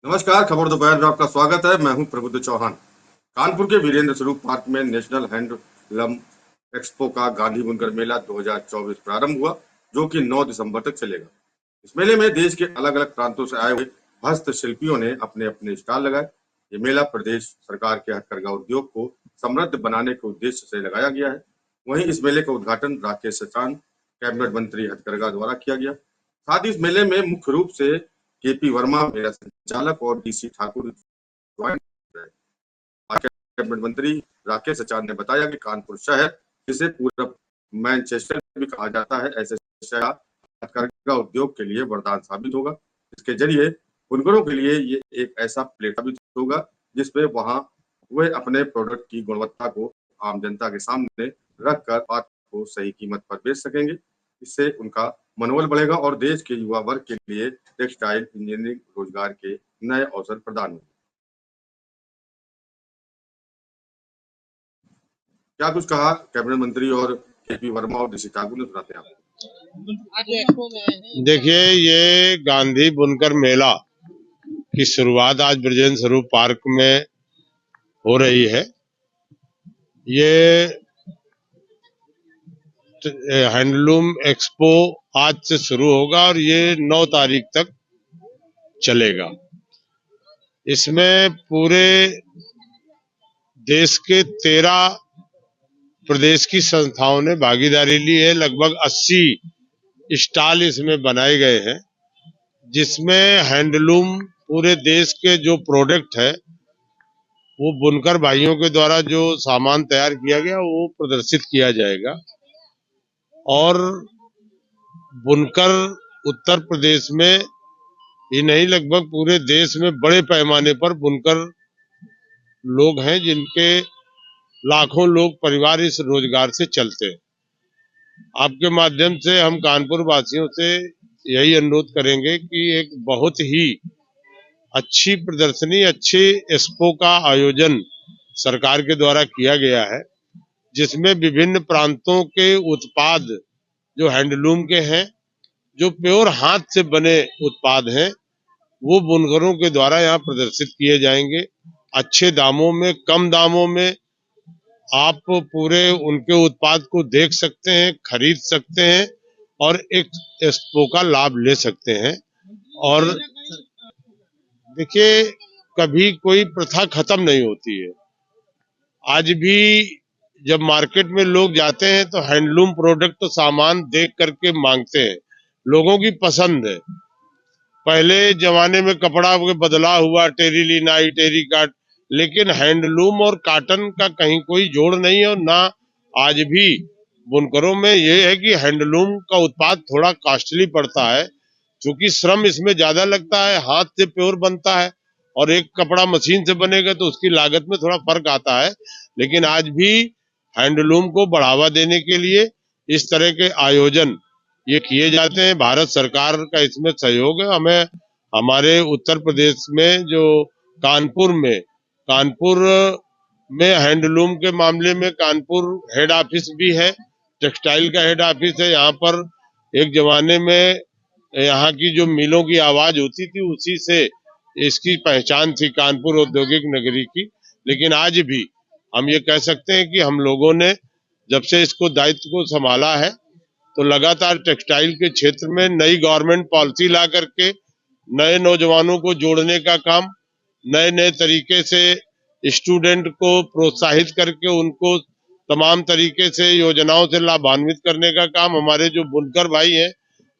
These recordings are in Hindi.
नमस्कार, खबर दोपहर में आपका स्वागत है। मैं हूं प्रबुद्ध चौहान। कानपुर के वीरेंद्र स्वरूप पार्क में नेशनल हैंडलूम एक्सपो का गांधी बुनकर मेला 2024 प्रारंभ हुआ, जो कि 9 दिसंबर तक चलेगा। इस मेले में देश के अलग-अलग प्रांतों से आए हुए हस्तशिल्पियों ने अपने-अपने स्टॉल लगाए। ये मेला प्रदेश सरकार के हथकरघा उद्योग को समृद्ध बनाने के उद्देश्य से लगाया गया है। वहीं इस मेले का उद्घाटन राकेश सचान, कैबिनेट मंत्री हथकरघा द्वारा किया गया। साथ ही इस मेले में मुख्य रूप से केपी वर्मा मेला संचालक और डीसी ठाकुर ज्वाइन कर रहे हैं। कैबिनेट मंत्री राकेश सचान ने बताया कि कानपुर शहर, जिसे पूरब मैनचेस्टर भी कहा जाता है, ऐसे शहर हथकरघा उद्योग के लिए वरदान साबित होगा। इसके जरिए बुनकरों के लिए ये एक ऐसा प्लेटफॉर्म साबित होगा जिसपे वहां वे अपने प्रोडक्ट की गुणवत्ता को आम जनता के सामने रखकर बात को सही कीमत पर बेच सकेंगे। इससे उनका मनोबल बढ़ेगा और देश के युवा वर्ग के लिए टेक्सटाइल इंजीनियरिंग रोजगार के नए अवसर प्रदान होंगे। क्या कुछ कहा कैबिनेट मंत्री और केपी वर्मा और डीसी ठाकुर ने, सुनाते हैं आपको। देखिए, ये गांधी बुनकर मेला की शुरुआत आज ब्रजेंद्र स्वरूप पार्क में हो रही है। ये हैंडलूम एक्सपो आज से शुरू होगा और ये 9 तारीख तक चलेगा। इसमें पूरे देश के 13 प्रदेश की संस्थाओं ने भागीदारी ली है। लगभग 80 स्टॉल इसमें बनाए गए हैं, जिसमें हैंडलूम पूरे देश के जो प्रोडक्ट है, वो बुनकर भाइयों के द्वारा जो सामान तैयार किया गया वो प्रदर्शित किया जाएगा। और बुनकर उत्तर प्रदेश में ही नहीं, लगभग पूरे देश में बड़े पैमाने पर बुनकर लोग हैं, जिनके लाखों लोग परिवार इस रोजगार से चलते हैं। आपके माध्यम से हम कानपुर वासियों से यही अनुरोध करेंगे कि एक बहुत ही अच्छी प्रदर्शनी, अच्छे एक्सपो का आयोजन सरकार के द्वारा किया गया है, जिसमें विभिन्न प्रांतों के उत्पाद जो हैंडलूम के हैं, जो प्योर हाथ से बने उत्पाद हैं, वो बुनकरों के द्वारा यहाँ प्रदर्शित किए जाएंगे। अच्छे दामों में, कम दामों में आप पूरे उनके उत्पाद को देख सकते हैं, खरीद सकते हैं और एक एक्सपो का लाभ ले सकते हैं। और देखिए, कभी कोई प्रथा खत्म नहीं होती है। आज भी जब मार्केट में लोग जाते हैं तो हैंडलूम प्रोडक्ट तो सामान देख करके मांगते हैं, लोगों की पसंद है। पहले जमाने में कपड़ा बदला हुआ, टेरिलिनाई, टेरिकाट, लेकिन हैंडलूम और काटन का कहीं कोई जोड़ नहीं है। और ना आज भी बुनकरों में ये है कि हैंडलूम का उत्पाद थोड़ा कॉस्टली पड़ता है, क्योंकि श्रम इसमें ज्यादा लगता है, हाथ से प्योर बनता है, और एक कपड़ा मशीन से बनेगा तो उसकी लागत में थोड़ा फर्क आता है। लेकिन आज भी हैंडलूम को बढ़ावा देने के लिए इस तरह के आयोजन ये किए जाते हैं। भारत सरकार का इसमें सहयोग है। हमें हमारे उत्तर प्रदेश में जो कानपुर में हैंडलूम के मामले में कानपुर हेड ऑफिस भी है, टेक्सटाइल का हेड ऑफिस है। यहाँ पर एक जमाने में यहाँ की जो मिलों की आवाज होती थी, उसी से इसकी पहचान थी कानपुर औद्योगिक नगरी की। लेकिन आज भी हम ये कह सकते हैं कि हम लोगों ने जब से इसको दायित्व को संभाला है, तो लगातार टेक्सटाइल के क्षेत्र में नई गवर्नमेंट पॉलिसी ला करके नए नौजवानों को जोड़ने का काम, नए नए तरीके से स्टूडेंट को प्रोत्साहित करके उनको तमाम तरीके से योजनाओं से लाभान्वित करने का काम, हमारे जो बुनकर भाई हैं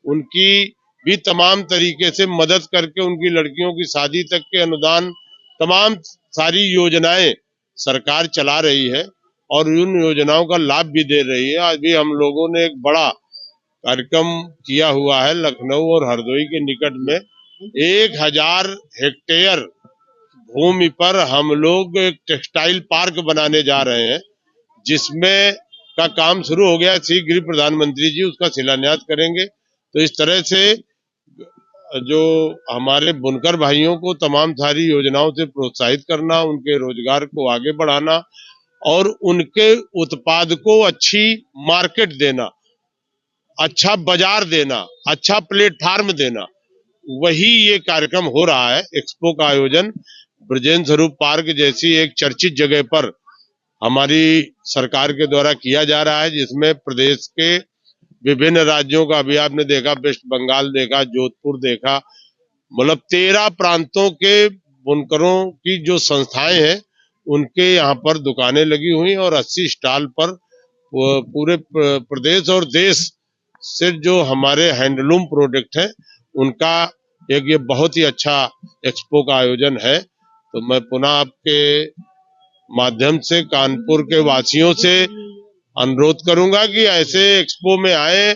उनकी भी तमाम तरीके से मदद करके उनकी लड़कियों की शादी तक के अनुदान, तमाम सारी योजनाएं सरकार चला रही है और उन योजनाओं का लाभ भी दे रही है। आज भी हम लोगों ने एक बड़ा कार्यक्रम किया हुआ है लखनऊ और हरदोई के निकट में। 1000 हेक्टेयर भूमि पर हम लोग एक टेक्सटाइल पार्क बनाने जा रहे हैं, जिसमें का काम शुरू हो गया। शीघ्र प्रधानमंत्री जी उसका शिलान्यास करेंगे। तो इस तरह से जो हमारे बुनकर भाइयों को तमाम सारी योजनाओं से प्रोत्साहित करना, उनके रोजगार को आगे बढ़ाना और उनके उत्पाद को अच्छी मार्केट देना, अच्छा बाजार देना, अच्छा प्लेटफार्म देना, वही ये कार्यक्रम हो रहा है। एक्सपो का आयोजन ब्रजेंद्र स्वरूप पार्क जैसी एक चर्चित जगह पर हमारी सरकार के द्वारा किया जा रहा है, जिसमें प्रदेश के विभिन्न राज्यों का, अभी आपने देखा वेस्ट बंगाल देखा, जोधपुर देखा, मतलब 13 प्रांतों के बुनकरों की जो संस्थाएं हैं उनके यहाँ पर दुकानें लगी हुई और 80 स्टॉल पर पूरे प्रदेश और देश से जो हमारे हैंडलूम प्रोडक्ट है उनका एक ये बहुत ही अच्छा एक्सपो का आयोजन है। तो मैं पुनः आपके माध्यम से कानपुर के वासियों से अनुरोध करूंगा कि ऐसे एक्सपो में आए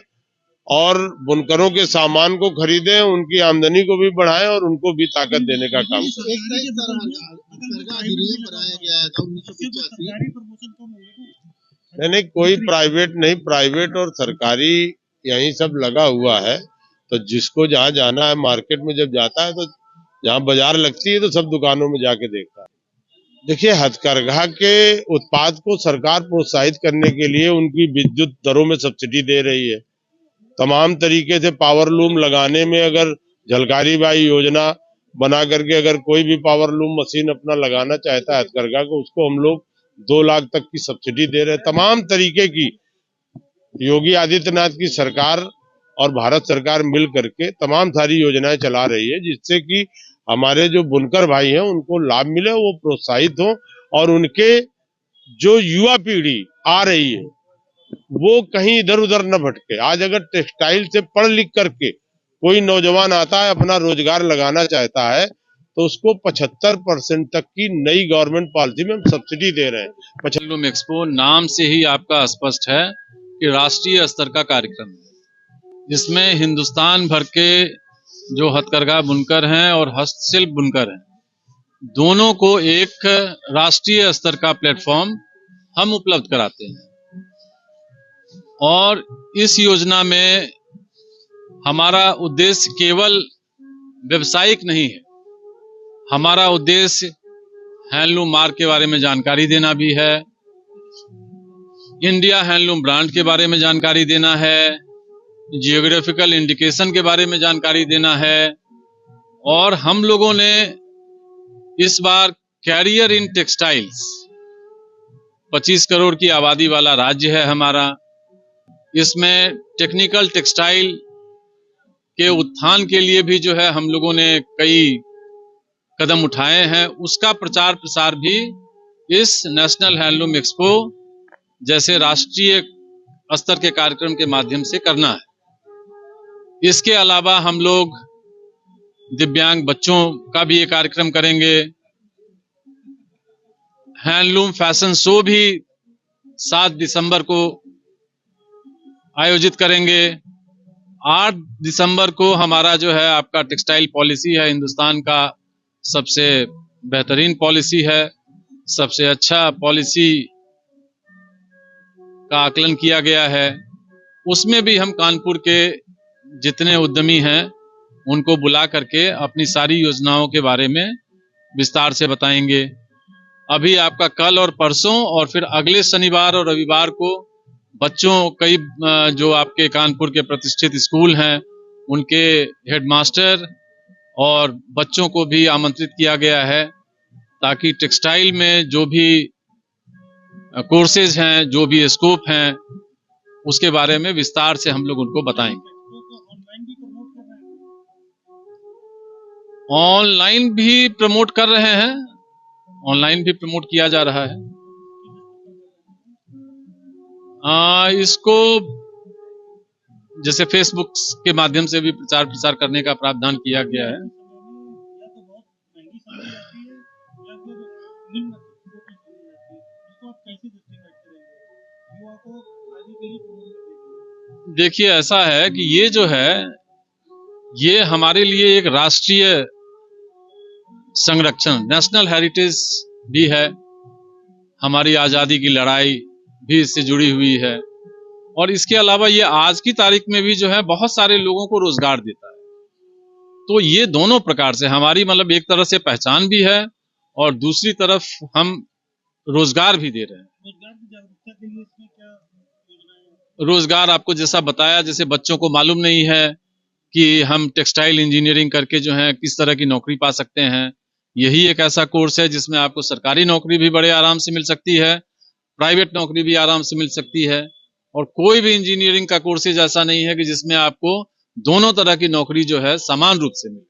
और बुनकरों के सामान को खरीदें, उनकी आमदनी को भी बढ़ाएं और उनको भी ताकत देने का काम करें। नहीं, कोई प्राइवेट नहीं, प्राइवेट और सरकारी यही सब लगा हुआ है। तो जिसको जहाँ जाना है, मार्केट में जब जाता है तो जहाँ बाजार लगती है तो सब दुकानों में जाके देखता है। देखिए, हथकरघा के उत्पाद को सरकार प्रोत्साहित करने के लिए उनकी विद्युत दरों में सब्सिडी दे रही है। तमाम तरीके से पावर लूम लगाने में अगर झलकारी बाई योजना बना करके अगर कोई भी पावर लूम मशीन अपना लगाना चाहता है हथकरघा को, उसको हम लोग 2 लाख तक की सब्सिडी दे रहे हैं। तमाम तरीके की योगी आदित्यनाथ की सरकार और भारत सरकार मिल करके तमाम सारी योजनाएं चला रही है, जिससे कि हमारे जो बुनकर भाई हैं उनको लाभ मिले, वो प्रोत्साहित हो और उनके जो युवा पीढ़ी आ रही है वो कहीं इधर उधर न भटके। आज अगर टेक्सटाइल से पढ़ लिख करके कोई नौजवान आता है, अपना रोजगार लगाना चाहता है, तो उसको 75% तक की नई गवर्नमेंट पॉलिसी में हम सब्सिडी दे रहे हैं। हैंडलूम एक्सपो नाम से ही आपका स्पष्ट है कि राष्ट्रीय स्तर का कार्यक्रम है, जिसमें हिंदुस्तान भर के जो हथकरघा बुनकर हैं और हस्तशिल्प बुनकर हैं, दोनों को एक राष्ट्रीय स्तर का प्लेटफॉर्म हम उपलब्ध कराते हैं। और इस योजना में हमारा उद्देश्य केवल व्यवसायिक नहीं है, हमारा उद्देश्य हैंडलूम मार्क के बारे में जानकारी देना भी है, इंडिया हैंडलूम ब्रांड के बारे में जानकारी देना है, जियोग्राफिकल इंडिकेशन के बारे में जानकारी देना है। और हम लोगों ने इस बार कैरियर इन टेक्सटाइल्स, 25 करोड़ की आबादी वाला राज्य है हमारा, इसमें टेक्निकल टेक्सटाइल के उत्थान के लिए भी जो है हम लोगों ने कई कदम उठाए हैं। उसका प्रचार प्रसार भी इस नेशनल हैंडलूम एक्सपो जैसे राष्ट्रीय स्तर के कार्यक्रम के माध्यम से करना है। इसके अलावा हम लोग दिव्यांग बच्चों का भी ये कार्यक्रम करेंगे। हैंडलूम फैशन शो भी 7 दिसंबर को आयोजित करेंगे। 8 दिसंबर को हमारा जो है आपका टेक्सटाइल पॉलिसी है, हिंदुस्तान का सबसे बेहतरीन पॉलिसी है, सबसे अच्छा पॉलिसी का आकलन किया गया है। उसमें भी हम कानपुर के जितने उद्यमी हैं उनको बुला करके अपनी सारी योजनाओं के बारे में विस्तार से बताएंगे। अभी आपका कल और परसों और फिर अगले शनिवार और रविवार को बच्चों, कई जो आपके कानपुर के प्रतिष्ठित स्कूल हैं उनके हेडमास्टर और बच्चों को भी आमंत्रित किया गया है, ताकि टेक्सटाइल में जो भी कोर्सेज हैं, जो भी स्कोप हैं, उसके बारे में विस्तार से हम लोग उनको बताएंगे। ऑनलाइन भी प्रमोट कर रहे हैं, ऑनलाइन भी प्रमोट किया जा रहा है। इसको जैसे फेसबुक के माध्यम से भी प्रचार प्रसार करने का प्रावधान किया गया है। देखिए, ऐसा है कि ये जो है ये हमारे लिए एक राष्ट्रीय संरक्षण, नेशनल हेरिटेज भी है। हमारी आजादी की लड़ाई भी इससे जुड़ी हुई है और इसके अलावा ये आज की तारीख में भी जो है बहुत सारे लोगों को रोजगार देता है। तो ये दोनों प्रकार से हमारी मतलब एक तरह से पहचान भी है और दूसरी तरफ हम रोजगार भी दे रहे हैं। रोजगार की जागरूकता के लिए इसमें क्या योजना है? रोजगार आपको जैसा बताया, जैसे बच्चों को मालूम नहीं है कि हम टेक्सटाइल इंजीनियरिंग करके जो है किस तरह की नौकरी पा सकते हैं। यही एक ऐसा कोर्स है जिसमें आपको सरकारी नौकरी भी बड़े आराम से मिल सकती है, प्राइवेट नौकरी भी आराम से मिल सकती है, और कोई भी इंजीनियरिंग का कोर्सेज ऐसा नहीं है कि जिसमें आपको दोनों तरह की नौकरी जो है समान रूप से मिले।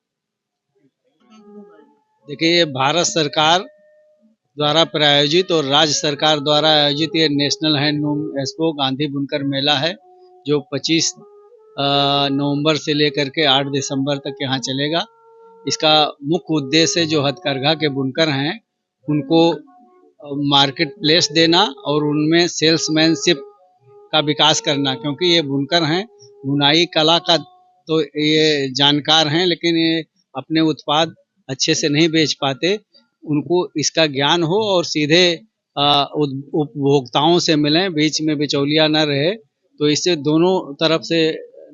देखिए, ये भारत सरकार द्वारा प्रायोजित और राज्य सरकार द्वारा आयोजित ये नेशनल हैंडलूम एक्सपो गांधी बुनकर मेला है, जो 25 नवंबर से लेकर के 8 दिसंबर तक यहाँ चलेगा। इसका मुख्य उद्देश्य जो हथकरघा के बुनकर हैं उनको मार्केट प्लेस देना और उनमें सेल्समैनशिप का विकास करना, क्योंकि ये बुनकर हैं, बुनाई कला का तो ये जानकार हैं, लेकिन ये अपने उत्पाद अच्छे से नहीं बेच पाते। उनको इसका ज्ञान हो और सीधे उपभोक्ताओं से मिलें, बीच में बिचौलिया न रहे, तो इससे दोनों तरफ से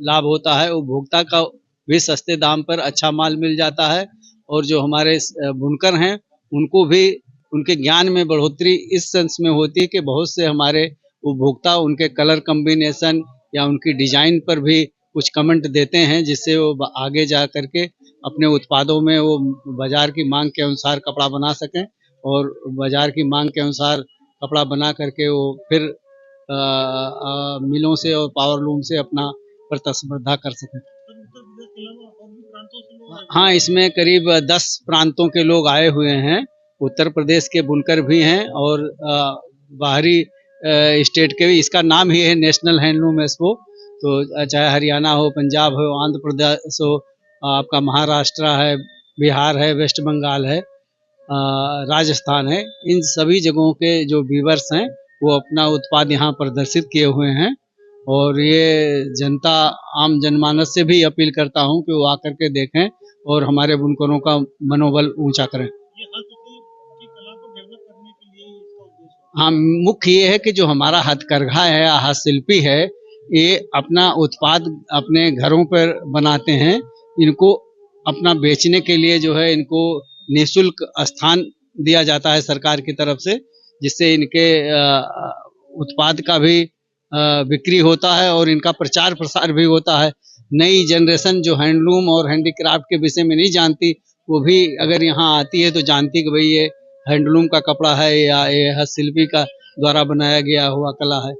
लाभ होता है। उपभोक्ता का भी सस्ते दाम पर अच्छा माल मिल जाता है, और जो हमारे बुनकर हैं उनको भी उनके ज्ञान में बढ़ोतरी इस सेंस में होती है कि बहुत से हमारे उपभोक्ता उनके कलर कॉम्बिनेशन या उनकी डिजाइन पर भी कुछ कमेंट देते हैं, जिससे वो आगे जा करके अपने उत्पादों में वो बाजार की मांग के अनुसार कपड़ा बना सकें, और बाजार की मांग के अनुसार कपड़ा बना करके वो फिर मिलों से और पावरलूम से अपना प्रतिस्पर्धा कर सकें। हाँ, इसमें करीब 10 प्रांतों के लोग आए हुए हैं। उत्तर प्रदेश के बुनकर भी हैं और बाहरी स्टेट के भी। इसका नाम ही है नेशनल हैंडलूम एक्सपो, तो चाहे हरियाणा हो, पंजाब हो, आंध्र प्रदेश हो, आपका महाराष्ट्र है, बिहार है, वेस्ट बंगाल है, राजस्थान है, इन सभी जगहों के जो व्यूअर्स हैं वो अपना उत्पाद यहाँ प्रदर्शित किए हुए हैं। और ये जनता, आम जनमानस से भी अपील करता हूँ कि वो आकर के देखें और हमारे बुनकरों का मनोबल ऊंचा करें। हाँ, मुख्य ये है कि जो हमारा हथकरघा है या हस्तशिल्पी है, ये अपना उत्पाद अपने घरों पर बनाते हैं। इनको अपना बेचने के लिए जो है इनको निःशुल्क स्थान दिया जाता है सरकार की तरफ से, जिससे इनके उत्पाद का भी बिक्री होता है और इनका प्रचार प्रसार भी होता है। नई जनरेशन जो हैंडलूम और हैंडीक्राफ्ट के विषय में नहीं जानती, वो भी अगर यहाँ आती है तो जानती कि भाई ये हैंडलूम का कपड़ा है या ये हस्तशिल्पी का द्वारा बनाया गया हुआ कला है।